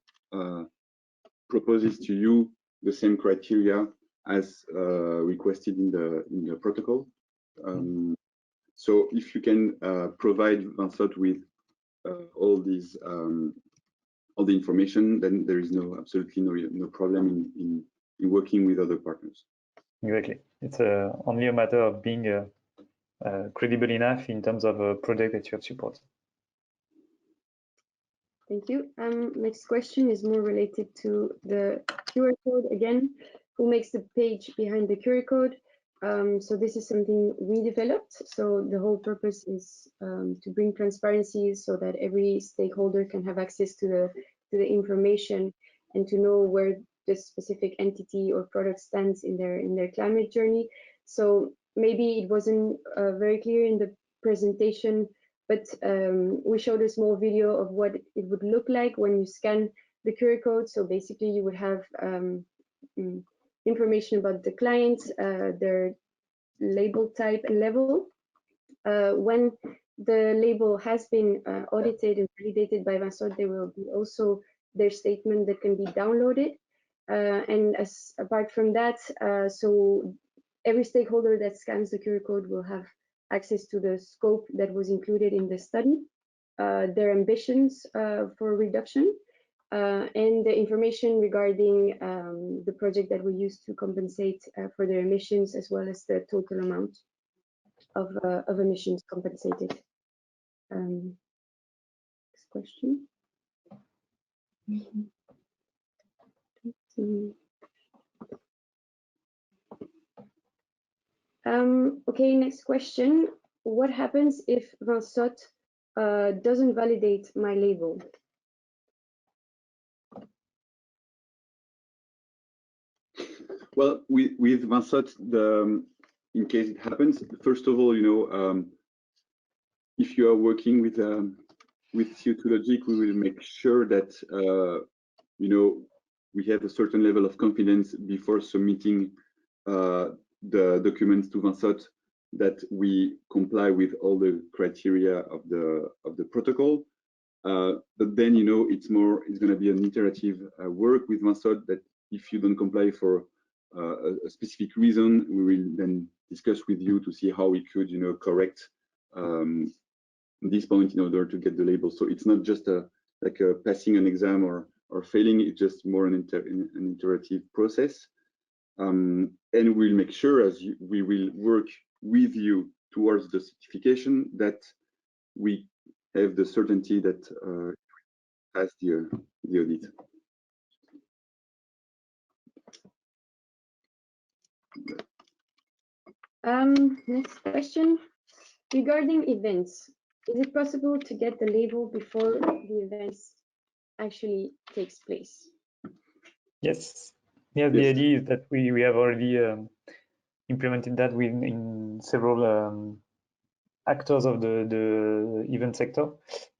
proposes to you the same criteria as requested in the protocol. So if you can provide Vendot with all the information, then there is absolutely no problem in working with other partners. Exactly. It's only a matter of being credible enough in terms of a project that you have supported. Thank you. Next question is more related to the QR code again. Who makes the page behind the QR code? So this is something we developed. So the whole purpose is to bring transparency so that every stakeholder can have access to the information and to know where the specific entity or product stands in their climate journey. So maybe it wasn't very clear in the presentation, but we showed a small video of what it would look like when you scan the QR code. So basically you would have information about the clients, their label type and level. When the label has been audited and validated by Vendot, there will be also their statement that can be downloaded. And apart from that, so every stakeholder that scans the QR code will have access to the scope that was included in the study, their ambitions for reduction, and the information regarding the project that we use to compensate for their emissions, as well as the total amount of emissions compensated. Next question. Okay, next question. What happens if Vendot doesn't validate my label? Well, with Vendot, in case it happens, first of all, if you are working with CO2logic, we will make sure that you know, we have a certain level of confidence before submitting the documents to Vincent that we comply with all the criteria of the protocol. But then, you know, it's going to be an iterative work with Vincent that if you don't comply for a specific reason, we will then discuss with you to see how we could, you know, correct this point in order to get the label. So it's not just like a passing an exam or failing, it's just more an iterative process. And we'll make sure we will work with you towards the certification that we have the certainty that has the audit. Next question. Regarding events, is it possible to get the label before the events actually takes place? Yes. Yeah, the idea is that we have already implemented that in several actors of the event sector.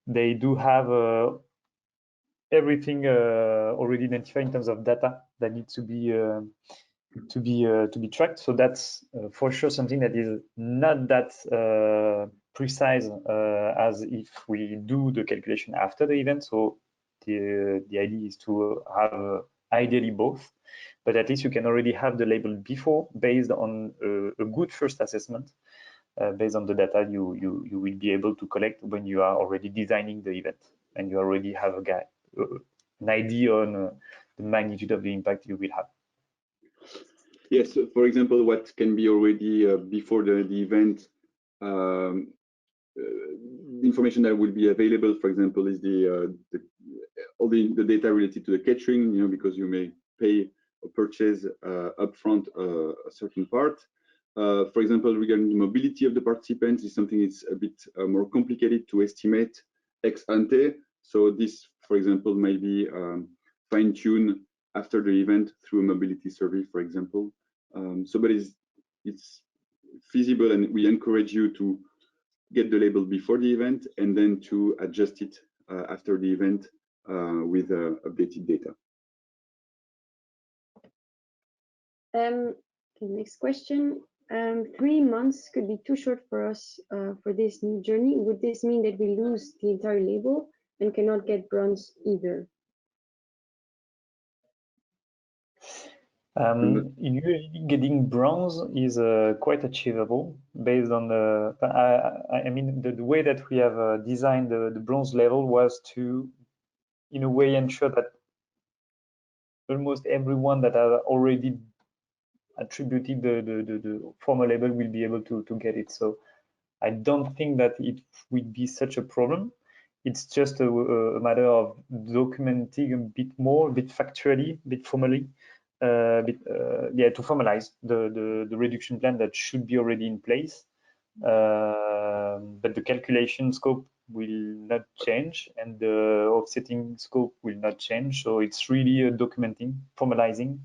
They do have everything already identified in terms of data that needs to be tracked. So that's for sure something that is not that precise as if we do the calculation after the event. So the idea is to have ideally both, but at least you can already have the label before based on a good first assessment. Based on the data you will be able to collect when you are already designing the event and you already have an idea on the magnitude of the impact you will have. Yes, for example, what can be already before the event, information that will be available, for example, is all the data related to the catering, you know, because you may pay or purchase upfront a certain part. For example, regarding the mobility of the participants, is something that's a bit more complicated to estimate ex ante. So this, for example, may be fine-tuned after the event through a mobility survey, for example. But it's feasible, and we encourage you to get the label before the event and then to adjust it after the event with updated data. Okay, next question. 3 months could be too short for us for this new journey. Would this mean that we lose the entire label and cannot get bronze either? Usually getting bronze is quite achievable based on the, I mean, the way that we have designed the bronze level was to, in a way, ensure that almost everyone that has already attributed the former label will be able to get it. So I don't think that it would be such a problem. It's just a matter of documenting a bit more, a bit factually, a bit formally, to formalize the reduction plan that should be already in place. But the calculation scope will not change and the offsetting scope will not change. So it's really documenting, formalizing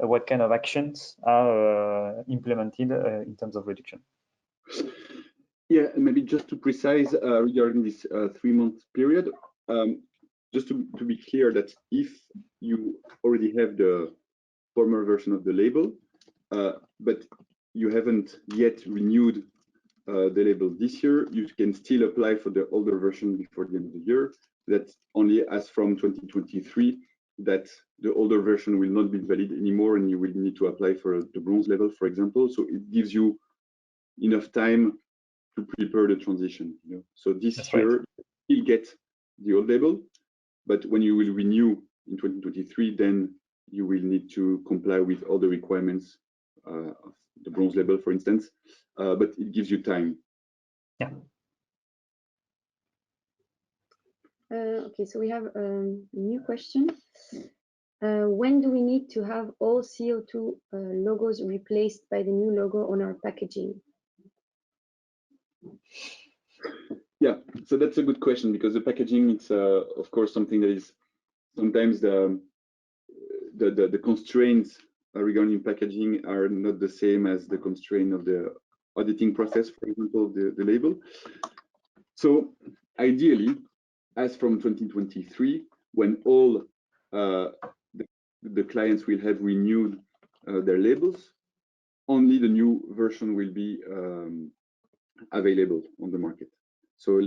what kind of actions are implemented in terms of reduction. Yeah, and maybe just to precise regarding this 3-month period, just to be clear that if you already have the former version of the label, but you haven't yet renewed the label this year, you can still apply for the older version before the end of the year. That's only as from 2023 that the older version will not be valid anymore and you will need to apply for the bronze level, for example. So it gives you enough time to prepare the transition. You know? So this year, you'll get the old label, but when you will renew in 2023, then you will need to comply with all the requirements of the bronze label, for instance, but it gives you time. Yeah. Okay, so we have a new question. When do we need to have all CO2 logos replaced by the new logo on our packaging? Yeah, so that's a good question because the packaging, it's of course something that is sometimes the constraints regarding packaging are not the same as the constraint of the auditing process, for example, the label. So ideally, as from 2023, when all the clients will have renewed their labels, only the new version will be available on the market. So,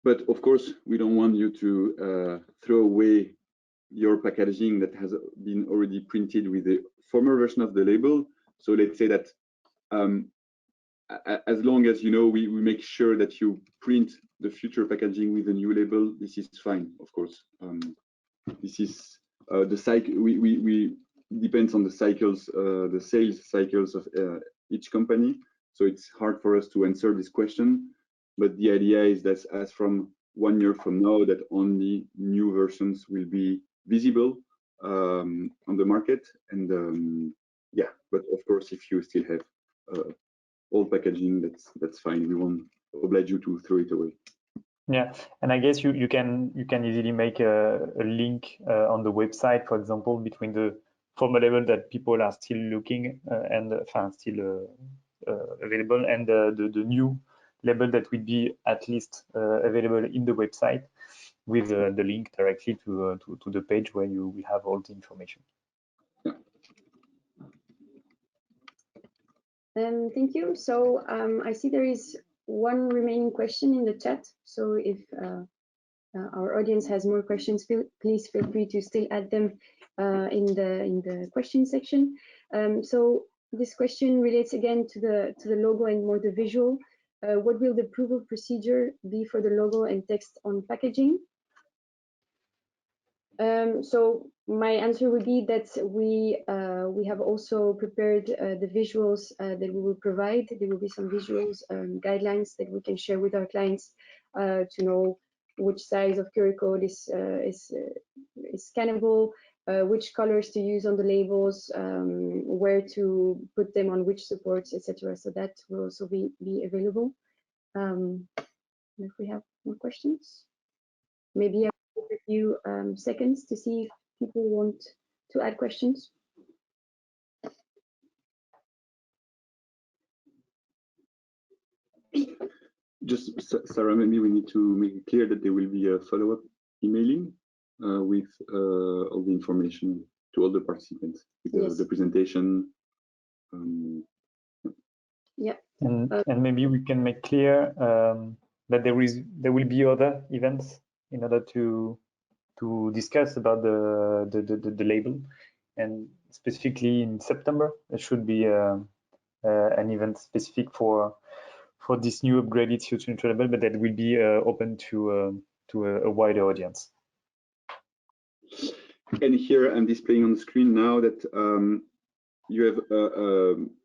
but of course, we don't want you to throw away your packaging that has been already printed with the former version of the label. So let's say that as long as we make sure that you print the future packaging with a new label, this is fine, of course. This is the cycle. We depends on the cycles, the sales cycles of each company. So it's hard for us to answer this question. But the idea is that as from 1 year from now, that only new versions will be visible on the market. And yeah, but of course, if you still have old packaging, that's fine. We won't oblige you to throw it away. Yeah, and I guess you can easily make a link on the website, for example, between the former label that people are still looking and still available, and the new label that will be at least available in the website, with the link directly to the page where you will have all the information. Thank you. So I see there is one remaining question in the chat. So if our audience has more questions, please feel free to still add them in the question section. So this question relates again to the logo and more the visual. What will the approval procedure be for the logo and text on packaging? So my answer would be that we have also prepared the visuals that we will provide. There will be some visuals guidelines that we can share with our clients to know which size of QR code is scannable, which colors to use on the labels, where to put them on which supports, etc. So that will also be available. If we have more questions, maybe I'll give a few seconds to see if people want to add questions. Just, Sarah, maybe we need to make it clear that there will be a follow-up emailing with all the information to all the participants, with yes. The presentation. Yeah. And maybe we can make clear that there will be other events in order to discuss about the label, and specifically in September there should be an event specific for this new upgraded CO2 neutral label, but that will be open to a wider audience. And here I'm displaying on the screen now that you have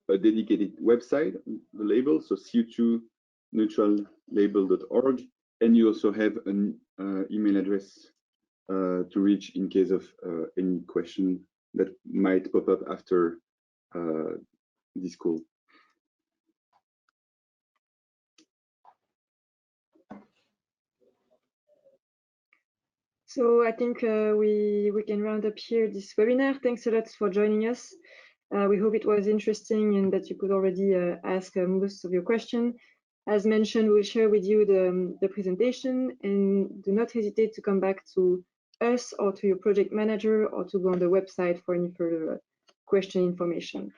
a dedicated website, the label, so CO2neutral.label.org, and you also have an email address to reach in case of any question that might pop up after this call. So I think we can round up here this webinar. Thanks a lot for joining us. We hope it was interesting and that you could already ask most of your questions. As mentioned, we'll share with you the presentation, and do not hesitate to come back to us or to your project manager, or to go on the website for any further question information.